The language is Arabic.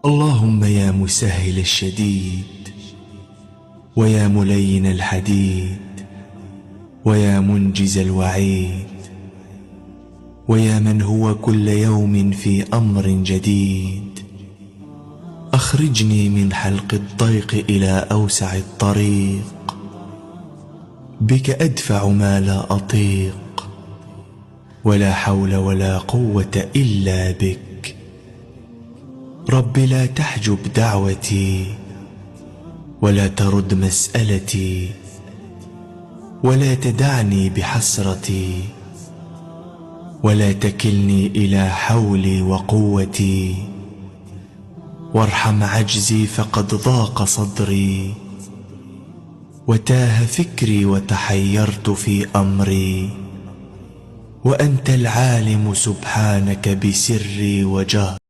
اللهم يا مسهل الشديد، ويا ملين الحديد، ويا منجز الوعيد، ويا من هو كل يوم في أمر جديد، أخرجني من حلق الضيق إلى أوسع الطريق، بك أدفع ما لا أطيق، ولا حول ولا قوة إلا بك. رب لا تحجب دعوتي، ولا ترد مسألتي، ولا تدعني بحسرتي، ولا تكلني إلى حولي وقوتي، وارحم عجزي فقد ضاق صدري، وتاه فكري وتحيرت في أمري، وأنت العالم سبحانك بسري وجهري.